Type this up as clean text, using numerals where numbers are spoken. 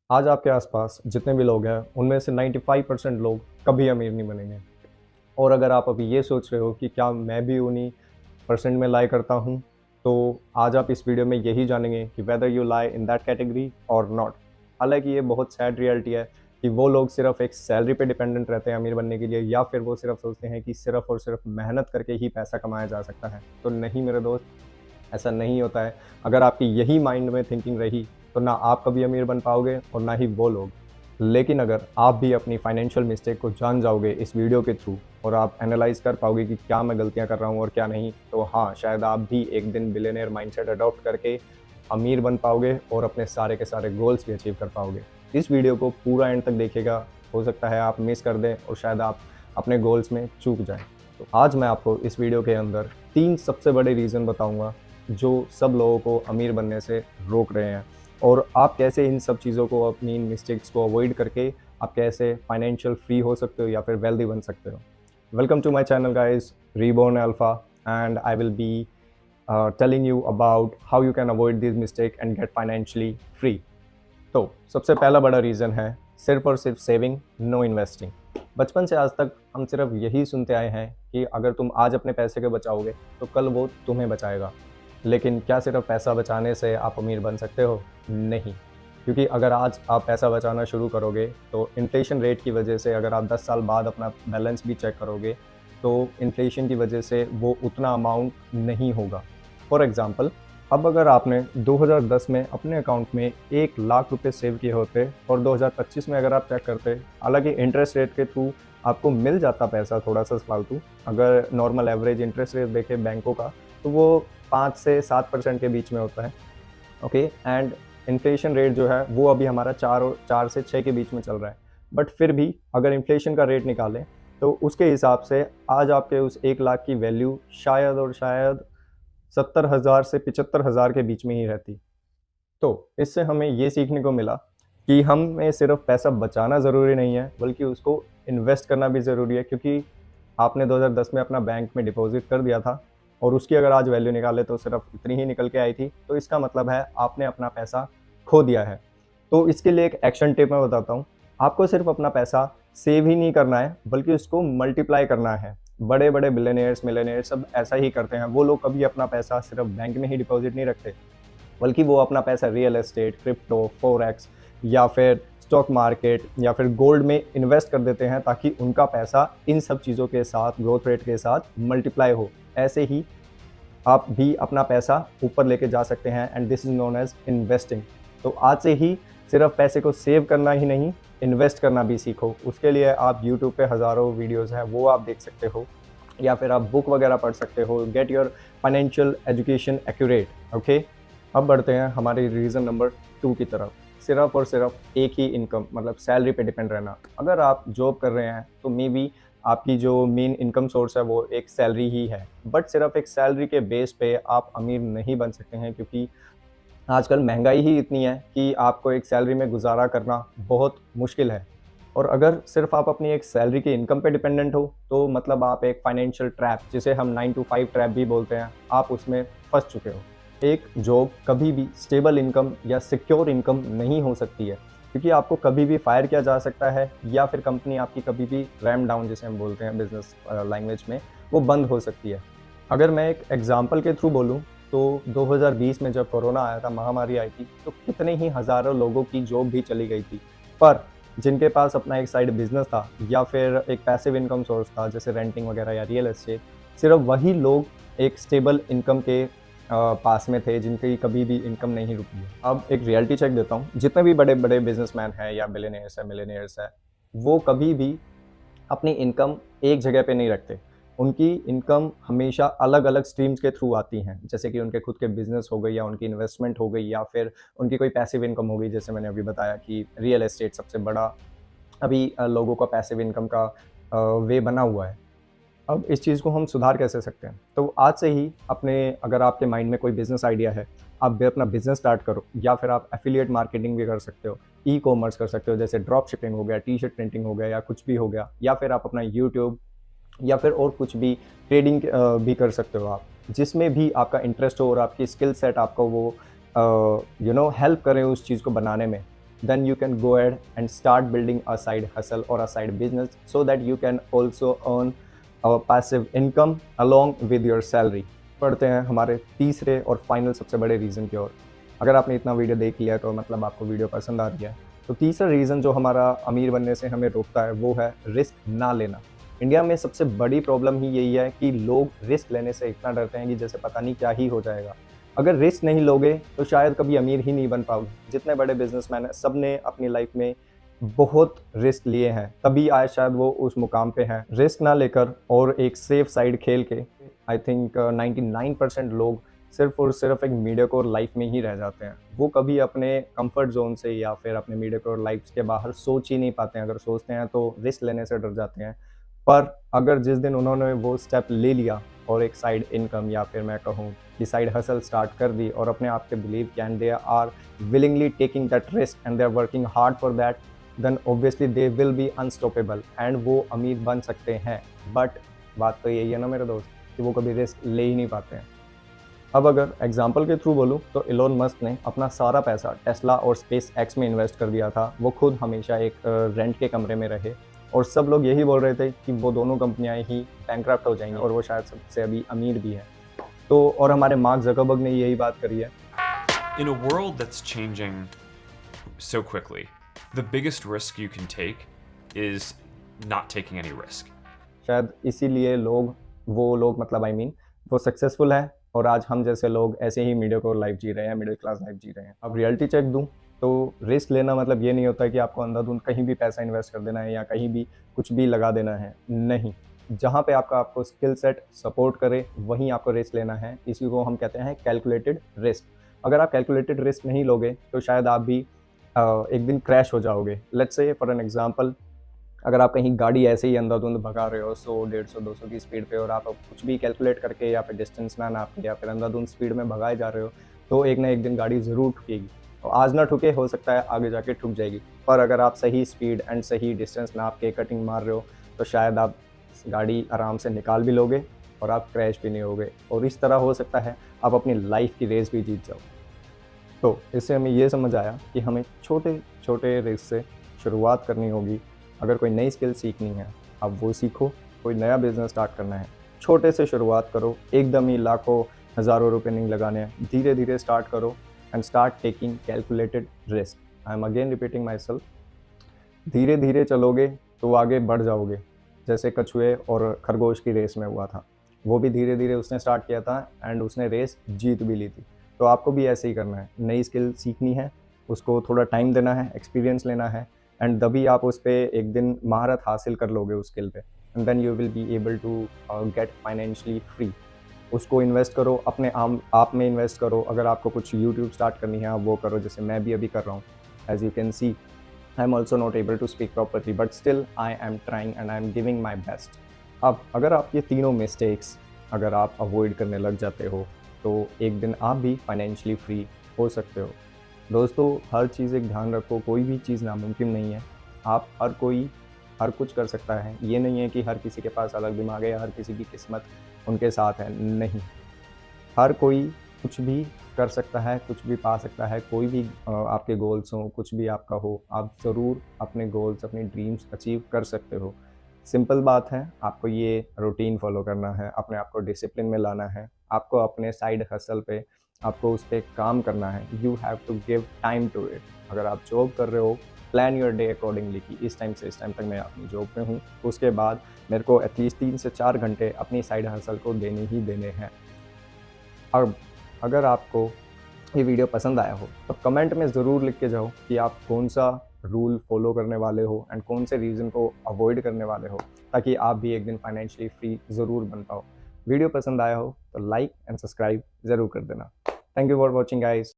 आज आपके आसपास जितने भी लोग हैं, उनमें से 95% लोग कभी अमीर नहीं बनेंगे। और अगर आप अभी ये सोच रहे हो कि क्या मैं भी उन्हीं परसेंट में लाई करता हूँ, तो आज आप इस वीडियो में यही जानेंगे कि whether you lie in that category और नॉट। हालाँकि ये बहुत सैड रियलिटी है कि वो लोग सिर्फ़ एक सैलरी पे डिपेंडेंट रहते हैं अमीर बनने के लिए, या फिर वो सिर्फ़ सोचते हैं कि सिर्फ़ और सिर्फ़ मेहनत करके ही पैसा कमाया जा सकता है। तो नहीं मेरे दोस्त, ऐसा नहीं होता है। अगर आपकी यही माइंड में थिंकिंग रही, तो ना आप कभी अमीर बन पाओगे और ना ही वो लोग। लेकिन अगर आप भी अपनी फाइनेंशियल मिस्टेक को जान जाओगे इस वीडियो के थ्रू, और आप एनालाइज़ कर पाओगे कि क्या मैं गलतियाँ कर रहा हूँ और क्या नहीं, तो हाँ, शायद आप भी एक दिन बिलियनियर माइंडसेट अडॉप्ट करके अमीर बन पाओगे और अपने सारे के सारे गोल्स भी अचीव कर पाओगे। इस वीडियो को पूरा एंड तक देखिएगा, हो सकता है आप मिस कर दें और शायद आप अपने गोल्स में चूक जाएँ। तो आज मैं आपको इस वीडियो के अंदर 3 सबसे बड़े रीज़न बताऊँगा, जो सब लोगों को अमीर बनने से रोक रहे हैं, और आप कैसे इन सब चीज़ों को, अपनी इन मिस्टेक्स को अवॉइड करके आप कैसे फाइनेंशियल फ्री हो सकते हो या फिर वेल्दी बन सकते हो। Welcome to my channel guys, reborn alpha, and I will be telling you about how you can avoid this mistake and get financially free. तो सबसे पहला बड़ा रीज़न है सिर्फ़ और सिर्फ सेविंग, नो इन्वेस्टिंग। बचपन से आज तक हम सिर्फ यही सुनते आए हैं कि अगर तुम आज अपने पैसे को बचाओगे तो कल वो तुम्हें बचाएगा। लेकिन क्या सिर्फ पैसा बचाने से आप अमीर बन सकते हो? नहीं। क्योंकि अगर आज आप पैसा बचाना शुरू करोगे तो इन्फ्लेशन रेट की वजह से, अगर आप 10 साल बाद अपना बैलेंस भी चेक करोगे, तो इन्फ्लेशन की वजह से वो उतना अमाउंट नहीं होगा। फॉर एग्ज़ाम्पल, अब अगर आपने 2010 में अपने अकाउंट में 1 लाख रुपए सेव किए होते और 2025 में अगर आप चेक करते, हालाँकि इंटरेस्ट रेट के थ्रू आपको मिल जाता पैसा थोड़ा-सा फालतू, अगर नॉर्मल एवरेज इंटरेस्ट रेट देखें बैंकों का, तो वो 5 से 7% के बीच में होता है। ओके, एंड इन्फ्लेशन रेट जो है वो अभी हमारा 4 से 6 के बीच में चल रहा है। बट फिर भी अगर इन्फ्लेशन का रेट निकालें, तो उसके हिसाब से आज आपके उस 1 लाख की वैल्यू शायद और शायद 70,000 से 75,000 के बीच में ही रहती। तो इससे हमें ये सीखने को मिला कि हमें सिर्फ पैसा बचाना ज़रूरी नहीं है, बल्कि उसको इन्वेस्ट करना भी ज़रूरी है। क्योंकि आपने 2010 में अपना बैंक में डिपॉज़िट कर दिया था और उसकी अगर आज वैल्यू निकालें तो सिर्फ इतनी ही निकल के आई थी, तो इसका मतलब है आपने अपना पैसा खो दिया है। तो इसके लिए एक एक्शन टिप मैं बताता हूँ। आपको सिर्फ अपना पैसा सेव ही नहीं करना है, बल्कि उसको मल्टीप्लाई करना है। बड़े-बड़े बिलियनियर्स, मिलियनियर्स सब ऐसा ही करते हैं। वो लोग कभी अपना पैसा सिर्फ बैंक में ही डिपॉज़िट नहीं रखते, बल्कि वो अपना पैसा रियल एस्टेट, क्रिप्टो, फॉरेक्स या फिर स्टॉक मार्केट या फिर गोल्ड में इन्वेस्ट कर देते हैं, ताकि उनका पैसा इन सब चीज़ों के साथ, ग्रोथ रेट के साथ मल्टीप्लाई हो। ऐसे ही आप भी अपना पैसा ऊपर लेके जा सकते हैं, and this is known as investing. तो आज से ही सिर्फ पैसे को सेव करना ही नहीं, इन्वेस्ट करना भी सीखो। उसके लिए आप यूट्यूब पे हज़ारों वीडियोज़ हैं, वो आप देख सकते हो, या फिर आप बुक वगैरह पढ़ सकते हो। Get your financial education accurate. Okay, अब बढ़ते हैं हमारे रीज़न नंबर 2 की तरफ। सिर्फ और सिर्फ एक ही इनकम, मतलब सैलरी पे डिपेंड रहना। अगर आप जॉब कर रहे हैं तो मे बी आपकी जो मेन इनकम सोर्स है वो एक सैलरी ही है। बट सिर्फ एक सैलरी के बेस पे आप अमीर नहीं बन सकते हैं, क्योंकि आजकल महंगाई ही इतनी है कि आपको एक सैलरी में गुज़ारा करना बहुत मुश्किल है। और अगर सिर्फ आप अपनी एक सैलरी की इनकम पे डिपेंडेंट हो, तो मतलब आप एक फाइनेंशियल ट्रैप, जिसे हम 9 टू 5 ट्रैप भी बोलते हैं, आप उसमें फँस चुके हो। एक जॉब कभी भी स्टेबल इनकम या सिक्योर इनकम नहीं हो सकती है, क्योंकि आपको कभी भी फायर किया जा सकता है, या फिर कंपनी आपकी कभी भी रैम डाउन, जिसे हम बोलते हैं बिज़नेस लैंग्वेज में, वो बंद हो सकती है। अगर मैं एक एग्ज़ाम्पल के थ्रू बोलूँ, तो 2020 में जब कोरोना आया था, महामारी आई थी, तो कितने ही हज़ारों लोगों की जॉब भी चली गई थी। पर जिनके पास अपना एक साइड बिज़नेस था या फिर एक पैसिव इनकम सोर्स था, जैसे रेंटिंग वगैरह या रियल एस्टेट, सिर्फ वही लोग एक स्टेबल इनकम के पास में थे, जिनकी कभी भी इनकम नहीं रुकी है। अब एक रियलिटी चेक देता हूँ, जितने भी बड़े-बड़े बिज़नेसमैन हैं या बिलियनियर्स हैं, मिलियनियर्स हैं, वो कभी भी अपनी इनकम एक जगह पे नहीं रखते। उनकी इनकम हमेशा अलग-अलग स्ट्रीम्स के थ्रू आती हैं, जैसे कि उनके खुद के बिज़नेस हो गई, या उनकी इन्वेस्टमेंट हो गई, या फिर उनकी कोई पैसिव इनकम हो गई, जैसे मैंने अभी बताया कि रियल एस्टेट सबसे बड़ा अभी लोगों का पैसिव इनकम का वे बना हुआ है। अब इस चीज़ को हम सुधार कैसे सकते हैं? तो आज से ही अपने, अगर आपके माइंड में कोई बिज़नेस आइडिया है, आप भी अपना बिज़नेस स्टार्ट करो, या फिर आप एफ़िलिएट मार्केटिंग भी कर सकते हो, ई-कॉमर्स कर सकते हो, जैसे ड्रॉप शिपिंग हो गया, टी-शर्ट प्रिंटिंग हो गया, या कुछ भी हो गया, या फिर आप अपना यूट्यूब या फिर और कुछ भी ट्रेडिंग भी कर सकते हो आप। जिसमें भी आपका इंटरेस्ट हो और आपकी स्किल सेट आपको वो हेल्प करें उस चीज़ को बनाने में। then you can go ahead and start building a side hustle or a side business so that you can also earn a passive income along with your salary. पढ़ते हैं हमारे तीसरे और फाइनल सबसे बड़े रीज़न की ओर। अगर आपने इतना वीडियो देख लिया तो मतलब आपको वीडियो पसंद आ रही है। तो तीसरा रीज़न जो हमारा अमीर बनने से हमें रोकता है वो है रिस्क ना लेना। इंडिया में सबसे बड़ी प्रॉब्लम ही यही है कि लोग रिस्क लेने से इतना डरते हैं कि जैसे पता नहीं क्या ही हो जाएगा। अगर रिस्क नहीं लोगे तो शायद कभी अमीर ही नहीं बन पाओगे। जितने बड़े बिजनेसमैन हैं सब ने अपनी लाइफ में बहुत रिस्क लिए हैं, तभी आज शायद वो उस मुकाम पे हैं। रिस्क ना लेकर और एक सेफ साइड खेल के आई थिंक 99% लोग सिर्फ और सिर्फ एक मीडियोकर लाइफ में ही रह जाते हैं। वो कभी अपने कंफर्ट जोन से या फिर अपने मीडियोकर लाइफ के बाहर सोच ही नहीं पाते हैं। अगर सोचते हैं तो रिस्क लेने से डर जाते हैं। पर अगर जिस दिन उन्होंने वो स्टेप ले लिया और एक साइड इनकम या फिर मैं कहूँ कि साइड हसल स्टार्ट कर दी और अपने आप पे बिलीव किया and they are willingly taking that risk and they are working hard for that, then obviously they will be unstoppable and वो अमीर बन सकते हैं। बट बात तो यही है ना मेरे दोस्त कि वो कभी रिस्क ले ही नहीं पाते हैं। अब अगर एग्जाम्पल के थ्रू बोलूँ तो इलोन मस्क ने अपना सारा पैसा टेस्ला और स्पेस एक्स में इन्वेस्ट कर दिया था। वो खुद हमेशा एक रेंट के कमरे में रहे और सब लोग यही बोल रहे थे कि वो दोनों कंपनियां ही बैंकक्रप्ट हो जाएंगी और वो शायद सबसे अभी अमीर भी हैं। तो और हमारे मार्क ज़करबर्ग ने यही बात करी है। In a world that's changing so quickly, the biggest risk you can take is not taking any risk. शायद इसीलिए वो लोग मतलब वो सक्सेसफुल हैं और आज हम जैसे लोग ऐसे ही मीडियोकर लाइफ जी रहे हैं, मिडिल क्लास लाइफ जी रहे हैं। अब रियलिटी चेक दूं तो रिस्क लेना मतलब ये नहीं होता कि आपको अंधाधुंध कहीं भी पैसा इन्वेस्ट कर देना है या कहीं भी कुछ भी लगा देना है। नहीं, जहाँ पे आपको स्किल सेट सपोर्ट करे वहीं आपको रिस्क लेना है। इसी को हम कहते हैं कैलकुलेटेड रिस्क। अगर आप कैलकुलेटेड रिस्क नहीं लोगे तो शायद आप भी एक दिन क्रैश हो जाओगे। Let's say for an example, अगर आप कहीं गाड़ी ऐसे ही अंधाधुंध भगा रहे हो 100, 150, 200 की स्पीड पे और आप कुछ भी कैलकुलेट करके या फिर डिस्टेंस ना नाप के या फिर अंधाधुंध स्पीड में भगाए जा रहे हो तो एक ना एक दिन गाड़ी ज़रूर ठुकेगी। और आज ना ठुके, हो सकता है आगे जाके ठुक जाएगी। पर अगर आप सही स्पीड एंड सही डिस्टेंस नाप के कटिंग मार रहे हो तो शायद आप गाड़ी आराम से निकाल भी लोगे और आप क्रैश भी नहीं होगे। और इस तरह हो सकता है आप अपनी लाइफ की रेस भी जीत जाओ। तो इससे हमें ये समझ आया कि हमें छोटे छोटे रेस से शुरुआत करनी होगी। अगर कोई नई स्किल सीखनी है आप वो सीखो, कोई नया बिजनेस स्टार्ट करना है छोटे से शुरुआत करो, एकदम ही लाखों हज़ारों रुपए नहीं लगाने हैं। धीरे धीरे स्टार्ट करो and start taking calculated risk. I am again repeating my self, धीरे धीरे चलोगे तो आगे बढ़ जाओगे। जैसे कछुए और खरगोश की रेस में हुआ था, वो भी धीरे धीरे उसने स्टार्ट किया था एंड उसने रेस जीत भी ली थी। तो आपको भी ऐसे ही करना है। नई स्किल सीखनी है, उसको थोड़ा टाइम देना है, एक्सपीरियंस लेना है एंड तभी आप उस पर एक दिन महारत हासिल कर लोगे उस स्किल पे and then you will be able to get financially free. उसको इन्वेस्ट करो, अपने आप में इन्वेस्ट करो। अगर आपको कुछ यूट्यूब स्टार्ट करनी है आप वो करो, जैसे मैं भी अभी कर रहा हूँ। As you can see I am also not able to speak properly but still I am trying and I am giving my best. अब अगर आप ये तीनों मिस्टेक्स अगर आप अवॉइड करने लग जाते हो तो एक दिन आप भी फाइनेंशियली फ्री हो सकते हो। दोस्तों, हर चीज़ एक ध्यान रखो, कोई भी चीज़ नामुमकिन नहीं है। आप हर कुछ कर सकता है। ये नहीं है कि हर किसी के पास अलग दिमाग है या हर किसी की किस्मत उनके साथ है, नहीं। हर कोई कुछ भी कर सकता है, कुछ भी पा सकता है। कोई भी आपके गोल्स हों, कुछ भी आपका हो, आप ज़रूर अपने गोल्स, अपने ड्रीम्स अचीव कर सकते हो। सिंपल बात है, आपको ये रूटीन फॉलो करना है, अपने आप को डिसिप्लिन में लाना है, आपको अपने साइड हसल पे आपको उस पर काम करना है। You have to give time to it. अगर आप जॉब कर रहे हो, प्लान योर डे अकॉर्डिंगली कि इस टाइम से इस टाइम तक मैं अपनी जॉब पे हूँ, उसके बाद मेरे को एटलीस्ट 3 से 4 घंटे अपनी साइड हसल को देने ही देने हैं। अब अगर आपको ये वीडियो पसंद आया हो तो कमेंट में ज़रूर लिख के जाओ कि आप कौन सा रूल फॉलो करने वाले हो एंड कौन से रीज़न को अवॉइड करने वाले हो, ताकि आप भी एक दिन फाइनेंशियली फ्री ज़रूर बन पाओ। वीडियो पसंद आया हो तो लाइक एंड सब्सक्राइब ज़रूर कर देना। Thank you for watching guys.